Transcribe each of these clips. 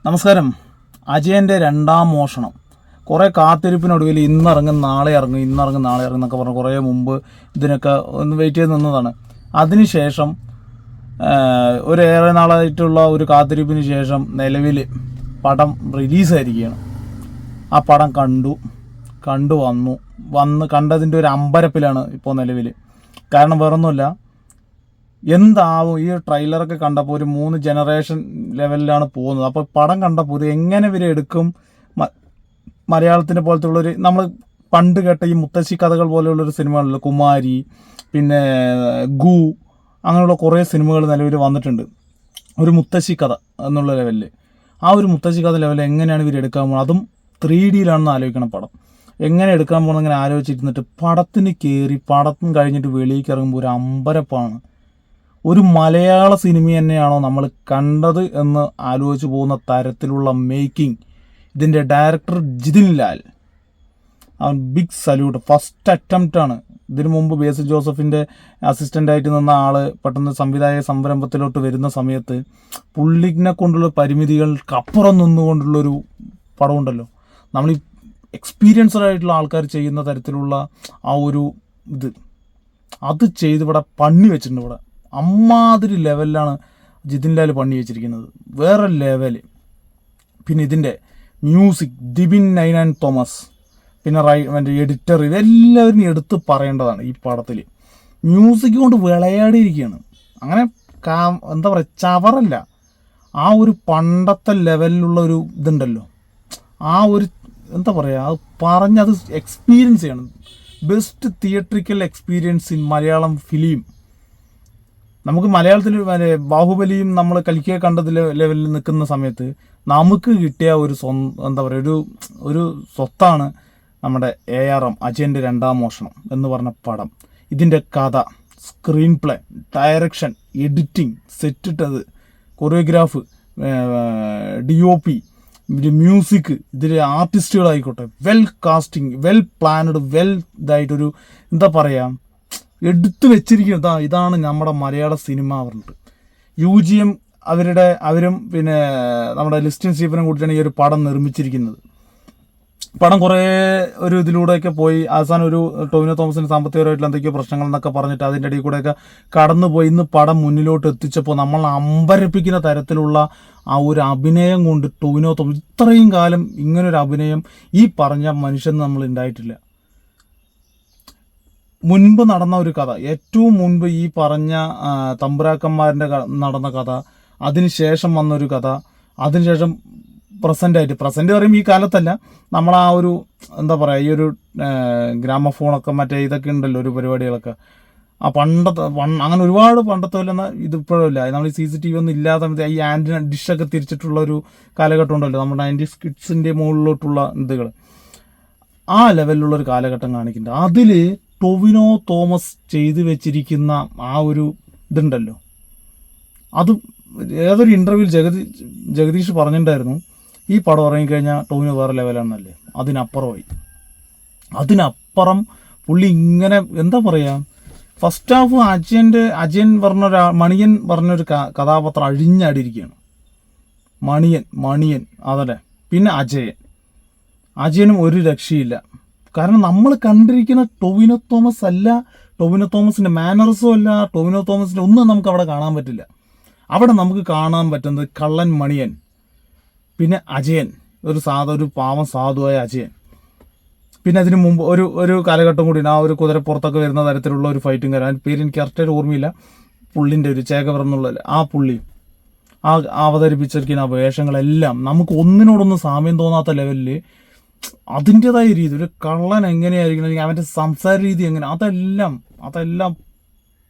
നമസ്കാരം. അജയൻ്റെ രണ്ടാം മോഷണം. കുറേ കാത്തിരിപ്പിനൊടുവിൽ ഇന്നിറങ്ങും നാളെ ഇറങ്ങും എന്നൊക്കെ പറഞ്ഞ് കുറേ മുമ്പ് ഇതിനൊക്കെ ഒന്ന് വെയിറ്റ് ചെയ്ത് നിന്നതാണ്. അതിനുശേഷം ഒരേറെ നാളായിട്ടുള്ള ഒരു കാത്തിരിപ്പിന് ശേഷം നിലവിൽ പടം റിലീസായിരിക്കുകയാണ്. ആ പടം കണ്ടതിൻ്റെ ഒരു അമ്പരപ്പിലാണ് ഇപ്പോൾ നിലവിൽ. കാരണം വേറൊന്നുമില്ല, എന്താവും ഈ ട്രെയിലറൊക്കെ കണ്ടപ്പോൾ ഒരു 3 ജനറേഷൻ ലെവലിലാണ് പോകുന്നത്. അപ്പോൾ പടം കണ്ടപ്പോൾ ഇത് എങ്ങനെ ഇവരെ എടുക്കും, മലയാളത്തിനെ പോലത്തെ ഉള്ളൊരു നമ്മൾ പണ്ട് കേട്ട ഈ മുത്തശ്ശി കഥകൾ പോലെയുള്ളൊരു സിനിമകളിൽ കുമാരി, പിന്നെ ഗു, അങ്ങനെയുള്ള കുറേ സിനിമകൾ നിലവിൽ വന്നിട്ടുണ്ട്. ഒരു മുത്തശ്ശി കഥ എന്നുള്ള ലെവലിൽ, ആ ഒരു മുത്തശ്ശി കഥ ലെവലിൽ എങ്ങനെയാണ് ഇവർ എടുക്കാൻ പോകുന്നത്, അതും 3Dയിലാണെന്ന് ആലോചിക്കണം. പടം എങ്ങനെ എടുക്കാൻ പോകുന്നത് ഇങ്ങനെ ആലോചിച്ചിരുന്നിട്ട് പടത്തിന് കയറി പടത്തിന് കഴിഞ്ഞിട്ട് വെളിയിലേക്ക് ഇറങ്ങുമ്പോൾ ഒരു അമ്പരപ്പാണ്. ഒരു മലയാള സിനിമ തന്നെയാണോ നമ്മൾ കണ്ടത് എന്ന് ആലോചിച്ച് പോകുന്ന തരത്തിലുള്ള മേക്കിംഗ്. ഇതിൻ്റെ ഡയറക്ടർ ജിതിൻ ലാൽ, അവൻ ബിഗ് സല്യൂട്ട്. ഫസ്റ്റ് അറ്റംപ്റ്റാണ്. ഇതിനു മുമ്പ് ബേസിൽ ജോസഫിൻ്റെ അസിസ്റ്റൻ്റായിട്ട് നിന്ന ആൾ പെട്ടെന്ന് സംവിധായക സംരംഭത്തിലോട്ട് വരുന്ന സമയത്ത് പുള്ളിനെ കൊണ്ടുള്ള പരിമിതികൾക്കപ്പുറം നിന്നുകൊണ്ടുള്ളൊരു പടമുണ്ടല്ലോ. നമ്മൾ ഈ എക്സ്പീരിയൻസ്ഡ് ആയിട്ടുള്ള ആൾക്കാർ ചെയ്യുന്ന തരത്തിലുള്ള ആ ഒരു ഇത്, അത് ചെയ്ത് ഇവിടെ പണി വെച്ചിട്ടുണ്ട്. ഇവിടെ അമ്മാതിരി ലെവലിലാണ് ജിതിൻ ലാൽ പണി വെച്ചിരിക്കുന്നത്, വേറെ ലെവല്. പിന്നെ ഇതിൻ്റെ മ്യൂസിക് ദിബിൻ നൈനാൻ തോമസ്, പിന്നെ മറ്റേ എഡിറ്റർ, ഇതെല്ലാവരും എടുത്ത് പറയേണ്ടതാണ്. ഈ പടത്തിൽ മ്യൂസിക് കൊണ്ട് വിളയാടിയിരിക്കുകയാണ്. അങ്ങനെ എന്താ പറയുക, ചവറല്ല, ആ ഒരു പണ്ടത്തെ ലെവലിലുള്ള ഒരു ഇതുണ്ടല്ലോ, ആ ഒരു എന്താ പറയുക, അത് പറഞ്ഞത് എക്സ്പീരിയൻസ് ചെയ്യണം. Best theatrical experience in Malayalam film. നമുക്ക് മലയാളത്തിൽ ബാഹുബലിയും നമ്മൾ കലിക്കെ കണ്ടത് ലെവലിൽ നിൽക്കുന്ന സമയത്ത് നമുക്ക് കിട്ടിയ ഒരു എന്താ പറയുക, ഒരു സ്വത്താണ് നമ്മുടെ ARM അജയൻ്റെ രണ്ടാം മോഷണം എന്ന് പറഞ്ഞ പടം. ഇതിൻ്റെ കഥ, സ്ക്രീൻ പ്ലേ, ഡയറക്ഷൻ, എഡിറ്റിംഗ്, സെറ്റിട്ടത്, കൊറിയോഗ്രാഫ്, DOP, മ്യൂസിക്, ഇതിലെ ആർട്ടിസ്റ്റുകളായിക്കോട്ടെ, well casting, well planned, well ഇതായിട്ടൊരു എന്താ പറയുക, എടുത്തു വെച്ചിരിക്കുന്നത്. ഇതാണ് നമ്മുടെ മലയാള സിനിമ പറഞ്ഞിട്ട്. UGM അവരും പിന്നെ നമ്മുടെ ലിസ്റ്റിൻ സ്റ്റീഫനും കൂട്ടിയാണ് ഈ ഒരു പടം നിർമ്മിച്ചിരിക്കുന്നത്. പടം കുറേ ഒരു ഇതിലൂടെയൊക്കെ പോയി അവസാനം ഒരു ടോവിനോ തോമസിന് സാമ്പത്തികപരമായിട്ടുള്ള എന്തൊക്കെയോ പ്രശ്നങ്ങൾ എന്നൊക്കെ പറഞ്ഞിട്ട് അതിൻ്റെ ഇടയിൽ കൂടെയൊക്കെ കടന്നുപോയി ഇന്ന് പടം മുന്നിലോട്ട് എത്തിച്ചപ്പോൾ നമ്മൾ അമ്പരപ്പിക്കുന്ന തരത്തിലുള്ള ആ ഒരു അഭിനയം കൊണ്ട് ടോവിനോ തോമസ്, ഇത്രയും കാലം ഇങ്ങനൊരു അഭിനയം ഈ പറഞ്ഞ മനുഷ്യൻ നമ്മൾ ഉണ്ടായിട്ടില്ല. മുൻപ് നടന്ന ഒരു കഥ, ഏറ്റവും മുൻപ് ഈ പറഞ്ഞ തമ്പുരാക്കന്മാരുടെ നടന്ന കഥ, അതിനുശേഷം വന്നൊരു കഥ, അതിനുശേഷം പ്രസൻറ്റ് പറയുമ്പോൾ ഈ കാലത്തല്ല, നമ്മൾ ആ ഒരു എന്താ പറയുക, ഈ ഒരു ഗ്രാമഫോണൊക്കെ മറ്റേ ഇതൊക്കെ ഉണ്ടല്ലോ ഒരു പരിപാടികളൊക്കെ, ആ അങ്ങനെ ഒരുപാട് പണ്ടത്തെ വല്ല ഇതിപ്പോഴും ഇല്ല. നമ്മൾ ഈ CCTV ഒന്നും ഇല്ലാത്ത ഈ ആൻറ്റിന ഡിഷൊക്കെ തിരിച്ചിട്ടുള്ള ഒരു കാലഘട്ടം ഉണ്ടല്ലോ, നമ്മുടെ 90s കിഡ്സിൻ്റെ മുകളിലോട്ടുള്ള ഇതുകൾ, ആ ലെവലിലുള്ളൊരു കാലഘട്ടം കാണിക്കുന്നുണ്ട്. അതിൽ ടൊവിനോ തോമസ് ചെയ്തു വെച്ചിരിക്കുന്ന ആ ഒരു ഇതുണ്ടല്ലോ, അത് ഏതൊരു ഇൻ്റർവ്യൂവിൽ ജഗദീഷ് പറഞ്ഞിട്ടുണ്ടായിരുന്നു, ഈ പടം ഇറങ്ങിക്കഴിഞ്ഞാൽ ടൊവിനോ വേറെ ലെവലാണെന്നല്ലേ. അതിനപ്പുറം പുള്ളി ഇങ്ങനെ എന്താ പറയുക, ഫസ്റ്റ് ഹാഫ് അജയൻ മണിയൻ പറഞ്ഞൊരു കഥാപാത്രം അഴിഞ്ഞാടിയിരിക്കുകയാണ്. മണിയൻ അതല്ലേ. പിന്നെ അജയനും ഒരു രക്ഷയില്ല. കാരണം നമ്മൾ കണ്ടിരിക്കുന്ന ടൊവിനോ തോമസ് അല്ല, ടൊവിനോ തോമസിൻ്റെ മാനറിസം അല്ല, ടൊവിനോ തോമസിൻ്റെ ഒന്നും നമുക്ക് അവിടെ കാണാൻ പറ്റില്ല. അവിടെ നമുക്ക് കാണാൻ പറ്റുന്നത് കള്ളൻ മണിയൻ, പിന്നെ അജയൻ, ഒരു പാവം സാധുവായ അജയൻ. പിന്നെ അതിന് മുമ്പ് ഒരു കാലഘട്ടം കൂടി ആ ഒരു കുതിരപ്പുറത്തൊക്കെ വരുന്ന തരത്തിലുള്ള ഒരു ഫൈറ്റും കാര്യം, അതിൻ്റെ പേര് എനിക്ക് കറക്റ്റായിട്ട് ഓർമ്മയില്ല, പുള്ളിൻ്റെ ഒരു ചേകവർ എന്നുള്ള ആ പുള്ളി അവതരിപ്പിച്ചിരിക്കുന്ന ആ വേഷങ്ങളെല്ലാം നമുക്ക് ഒന്നിനോടൊന്നും സാമ്യം തോന്നാത്ത ലെവലിൽ അതിൻ്റെതായ രീതി, ഒരു കള്ളൻ എങ്ങനെയായിരിക്കണം, അല്ലെങ്കിൽ അവൻ്റെ സംസാര രീതി എങ്ങനെ, അതെല്ലാം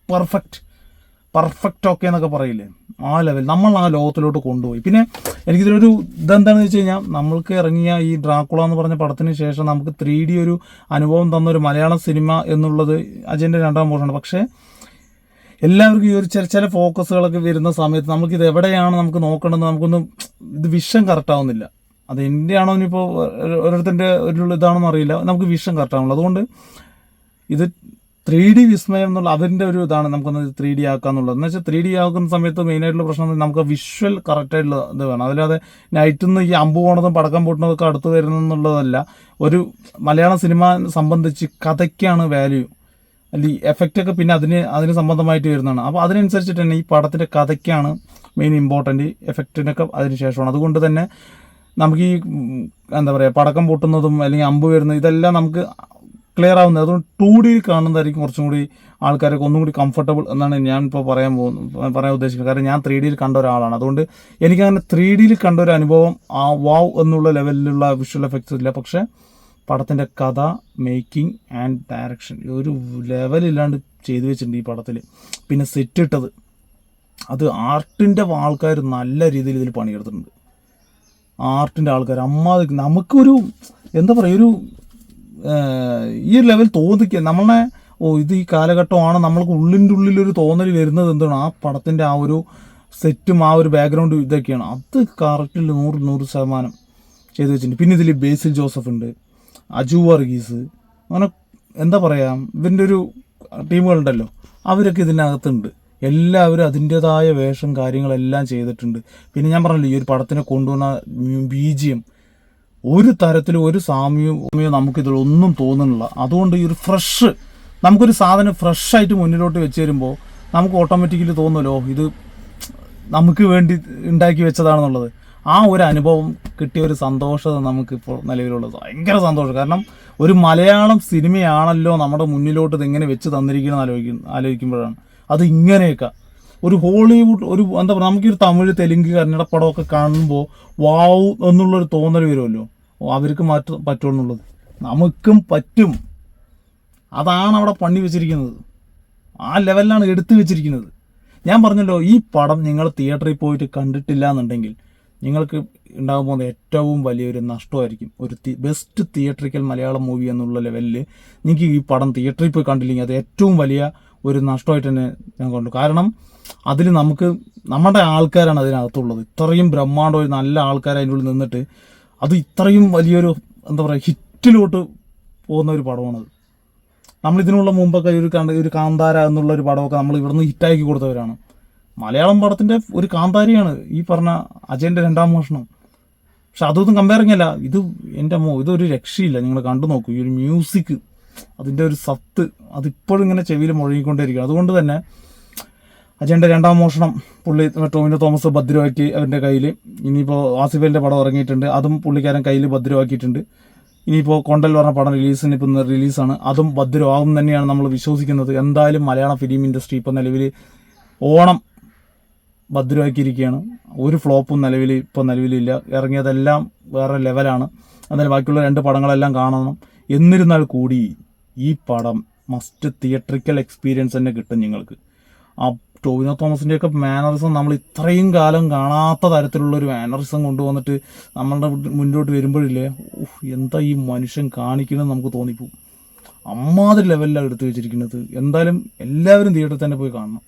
പെർഫെക്റ്റ് ഓക്കെ എന്നൊക്കെ പറയില്ലേ, ആ ലെവൽ നമ്മൾ ആ ലോകത്തിലോട്ട് കൊണ്ടുപോയി. പിന്നെ എനിക്കിതിലൊരു ഇതെന്താണെന്ന് വെച്ച് കഴിഞ്ഞാൽ, നമ്മൾക്ക് ഇറങ്ങിയ ഈ ഡ്രാക്കുള എന്ന് പറഞ്ഞ പടത്തിന് ശേഷം നമുക്ക് 3D ഒരു അനുഭവം തന്നൊരു മലയാള സിനിമ എന്നുള്ളത് അജയൻ്റെ രണ്ടാം മോഷണമാണ്. പക്ഷേ എല്ലാവർക്കും ഈ ഒരു ചില ഫോക്കസുകളൊക്കെ വരുന്ന സമയത്ത് നമുക്കിത് എവിടെയാണ് നമുക്ക് നോക്കേണ്ടത്, നമുക്കൊന്നും ഇത് വിഷൻ കറക്റ്റാവുന്നില്ല. അത് എൻ്റെ ആണോ ഇനിയിപ്പോൾ ഓരോരുത്തരുടെ ഒരു ഇതാണെന്ന് അറിയില്ല, നമുക്ക് വിഷൻ കറക്റ്റാവുന്നില്ല. അതുകൊണ്ട് ഇത് 3D വിസ്മയം എന്നുള്ള അതിൻ്റെ ഒരു ഇതാണ് നമുക്കൊന്ന് 3D ആക്കാന്നുള്ളത്. എന്ന് വെച്ചാൽ 3D ആക്കുന്ന സമയത്ത് മെയിനായിട്ടുള്ള പ്രശ്നം നമുക്ക് വിഷ്വൽ കറക്റ്റായിട്ടുള്ള ഇത് വേണം. അതില്ലാതെ നൈറ്റിൽ നിന്ന് ഈ അമ്പ് പോണതും പടക്കം പൊട്ടുന്നതൊക്കെ അടുത്ത് വരുന്നെന്നുള്ളതല്ല. ഒരു മലയാളം സിനിമ സംബന്ധിച്ച് കഥയ്ക്കാണ് വാല്യൂ, അല്ല ഈ എഫക്റ്റൊക്കെ പിന്നെ അതിന് സംബന്ധമായിട്ട് വരുന്നതാണ്. അപ്പോൾ അതിനനുസരിച്ചിട്ട് തന്നെ ഈ പടത്തിൻ്റെ കഥയ്ക്കാണ് മെയിൻ ഇമ്പോർട്ടൻറ്റ്, എഫക്റ്റിനൊക്കെ അതിന് ശേഷമാണ്. അതുകൊണ്ട് തന്നെ നമുക്ക് ഈ എന്താ പറയുക പടക്കം പൊട്ടുന്നതും അല്ലെങ്കിൽ അമ്പ് വരുന്നതും ഇതെല്ലാം നമുക്ക് ക്ലിയർ ആവുന്നത്. അതുകൊണ്ട് 2D കാണുന്നതായിരിക്കും കുറച്ചും കൂടി ആൾക്കാരൊക്കെ ഒന്നും കൂടി കംഫർട്ടബിൾ എന്നാണ് ഞാൻ ഇപ്പോൾ പറയാൻ ഉദ്ദേശിക്കുന്നത്. കാരണം ഞാൻ 3D കണ്ട ഒരാളാണ്. അതുകൊണ്ട് എനിക്കങ്ങനെ 3D കണ്ട ഒരു അനുഭവം ആ വാവ് എന്നുള്ള ലെവലിലുള്ള വിഷ്വൽ എഫക്ട്സ് ഇല്ല. പക്ഷേ പടത്തിൻ്റെ കഥ, മേക്കിംഗ് ആൻഡ് ഡയറക്ഷൻ ഒരു ലെവലില്ലാണ്ട് ചെയ്തു വെച്ചിട്ടുണ്ട് ഈ പടത്തിൽ. പിന്നെ സെറ്റ് ഇട്ടത് അത് ആർട്ടിൻ്റെ ആൾക്കാർ നല്ല രീതിയിൽ ഇതിൽ പണിയെടുത്തിട്ടുണ്ട്. ആർട്ടിൻ്റെ ആൾക്കാർ നമുക്കൊരു എന്താ പറയുക ഒരു ഈ ലെവൽ തോന്നിക്കുക നമ്മളെ ഇത് ഈ കാലഘട്ടമാണ് നമ്മൾക്ക് ഉള്ളിലൊരു തോന്നൽ വരുന്നത് എന്താണ് ആ പടത്തിൻ്റെ ആ ഒരു സെറ്റും ആ ഒരു ബാക്ക്ഗ്രൗണ്ടും ഇതൊക്കെയാണ്. അത് കറക്റ്റിൽ 100% ചെയ്തു വെച്ചിട്ടുണ്ട്. പിന്നെ ഇതിൽ ബേസിൽ ജോസഫ് ഉണ്ട്, അജു വർഗീസ്, അങ്ങനെ എന്താ പറയുക ഇവൻ്റെ ഒരു ടീമുകളുണ്ടല്ലോ അവരൊക്കെ ഇതിനകത്തുണ്ട്. എല്ലാവരും അതിൻ്റെതായ വേഷം കാര്യങ്ങളെല്ലാം ചെയ്തിട്ടുണ്ട്. പിന്നെ ഞാൻ പറഞ്ഞല്ലോ ഈ ഒരു പടത്തിനെ കൊണ്ടുവന്ന BGM ഒരു തരത്തിലും ഒരു സാമ്യമോ നമുക്കിതിലൊന്നും തോന്നുന്നില്ല. അതുകൊണ്ട് ഈ ഒരു നമുക്കൊരു സാധനം ഫ്രഷായിട്ട് മുന്നിലോട്ട് വെച്ച് തരുമ്പോൾ നമുക്ക് ഓട്ടോമാറ്റിക്കലി തോന്നുമല്ലോ ഇത് നമുക്ക് വേണ്ടി ഉണ്ടാക്കി വെച്ചതാണെന്നുള്ളത്. ആ ഒരു അനുഭവം കിട്ടിയ ഒരു സന്തോഷത നമുക്കിപ്പോൾ നിലവിലുള്ളത് ഭയങ്കര സന്തോഷം. കാരണം ഒരു മലയാളം സിനിമയാണല്ലോ നമ്മുടെ മുന്നിലോട്ട് ഇതെങ്ങനെ വെച്ച് തന്നിരിക്കണമെന്ന് ആലോചിക്കുമ്പോഴാണ് അത് ഇങ്ങനെയൊക്കെ ഒരു ഹോളിവുഡ് ഒരു എന്താ പറയുക നമുക്കൊരു തമിഴ് തെലുങ്ക് കന്നഡ പടമൊക്കെ കാണുമ്പോൾ വാവ് എന്നുള്ളൊരു തോന്നൽ വരുമല്ലോ, അവർക്ക് പറ്റുമെന്നുള്ളത് നമുക്കും പറ്റും. അതാണ് അവിടെ പണി വെച്ചിരിക്കുന്നത്, ആ ലെവലിലാണ് എടുത്തു വെച്ചിരിക്കുന്നത്. ഞാൻ പറഞ്ഞല്ലോ ഈ പടം നിങ്ങൾ തിയേറ്ററിൽ പോയിട്ട് കണ്ടിട്ടില്ല എന്നുണ്ടെങ്കിൽ നിങ്ങൾക്ക് ഉണ്ടാകാൻ പോകുന്ന ഏറ്റവും വലിയൊരു നഷ്ടമായിരിക്കും. ഒരു ബെസ്റ്റ് തിയേറ്ററിക്കൽ മലയാളം മൂവി എന്നുള്ള ലെവലിൽ നിങ്ങൾക്ക് ഈ പടം തിയേറ്ററിൽ പോയി കണ്ടില്ലെങ്കിൽ അത് ഏറ്റവും വലിയ ഒരു നഷ്ടമായിട്ട് തന്നെ ഞാൻ കണ്ടു. കാരണം അതിൽ നമ്മുടെ ആൾക്കാരാണ് അതിനകത്തുള്ളത്. ഇത്രയും ബ്രഹ്മാണ്ഡം നല്ല ആൾക്കാർ അതിൻ്റെ ഉള്ളിൽ നിന്നിട്ട് അത് ഇത്രയും വലിയൊരു എന്താ പറയുക ഹിറ്റിലോട്ട് പോകുന്ന ഒരു പടമാണത്. നമ്മളിതിനുള്ള മുമ്പൊക്കെ ഒരു കാന്താര എന്നുള്ളൊരു പടമൊക്കെ നമ്മൾ ഇവിടുന്ന് ഹിറ്റാക്കി കൊടുത്തവരാണ്. മലയാളം പടത്തിൻ്റെ ഒരു കാന്താരിയാണ് ഈ പറഞ്ഞ അജയൻ്റെ 2ാം മോഷണം. പക്ഷെ അതൊന്നും കമ്പയറിങ് അല്ല. ഇതൊരു രക്ഷയില്ല. നിങ്ങൾ കണ്ടു നോക്കൂ ഈ ഒരു മ്യൂസിക്, അതിൻ്റെ ഒരു സത്ത് അതിപ്പോഴും ഇങ്ങനെ ചെവിയിൽ മുഴങ്ങിക്കൊണ്ടേയിരിക്കും. അതുകൊണ്ട് തന്നെ അജയൻ്റെ 2ാം മോഷണം പുള്ളി ടോവിനോ തോമസ് ഭദ്രമാക്കി അവൻ്റെ കയ്യിൽ. ഇനിയിപ്പോൾ ആസിഫലിൻ്റെ പടം ഇറങ്ങിയിട്ടുണ്ട്, അതും പുള്ളിക്കാരൻ കയ്യിൽ ഭദ്രമാക്കിയിട്ടുണ്ട്. ഇനിയിപ്പോൾ കൊണ്ടൽ പറഞ്ഞ പടം ഇപ്പം റിലീസാണ്, അതും ഭദ്രമാകും തന്നെയാണ് നമ്മൾ വിശ്വസിക്കുന്നത്. എന്തായാലും മലയാളം ഫിലിം ഇൻഡസ്ട്രി ഇപ്പോൾ നിലവിൽ ഓണം ഭദ്രമാക്കിയിരിക്കുകയാണ്. ഒരു ഫ്ലോപ്പും നിലവിലില്ല. ഇറങ്ങിയതെല്ലാം വേറെ ലെവലാണ്. എന്നാലും ബാക്കിയുള്ള 2 പടങ്ങളെല്ലാം കാണണം. എന്നിരുന്നാൽ കൂടി ഈ പടം മസ്റ്റ് തിയേറ്ററിക്കൽ എക്സ്പീരിയൻസ് തന്നെ കിട്ടും നിങ്ങൾക്ക്. ആ ടോവിനോ തോമസിൻ്റെയൊക്കെ മാനറിസം നമ്മൾ ഇത്രയും കാലം കാണാത്ത തരത്തിലുള്ളൊരു മാനറിസം കൊണ്ടുവന്നിട്ട് നമ്മളുടെ മുന്നോട്ട് വരുമ്പോഴില്ലേ എന്താ ഈ മനുഷ്യൻ കാണിക്കണമെന്ന് നമുക്ക് തോന്നിപ്പോവും. അമ്മാതിരി ലെവലിലാണ് എടുത്തു വെച്ചിരിക്കുന്നത്. എന്തായാലും എല്ലാവരും തിയേറ്ററിൽ തന്നെ പോയി കാണണം.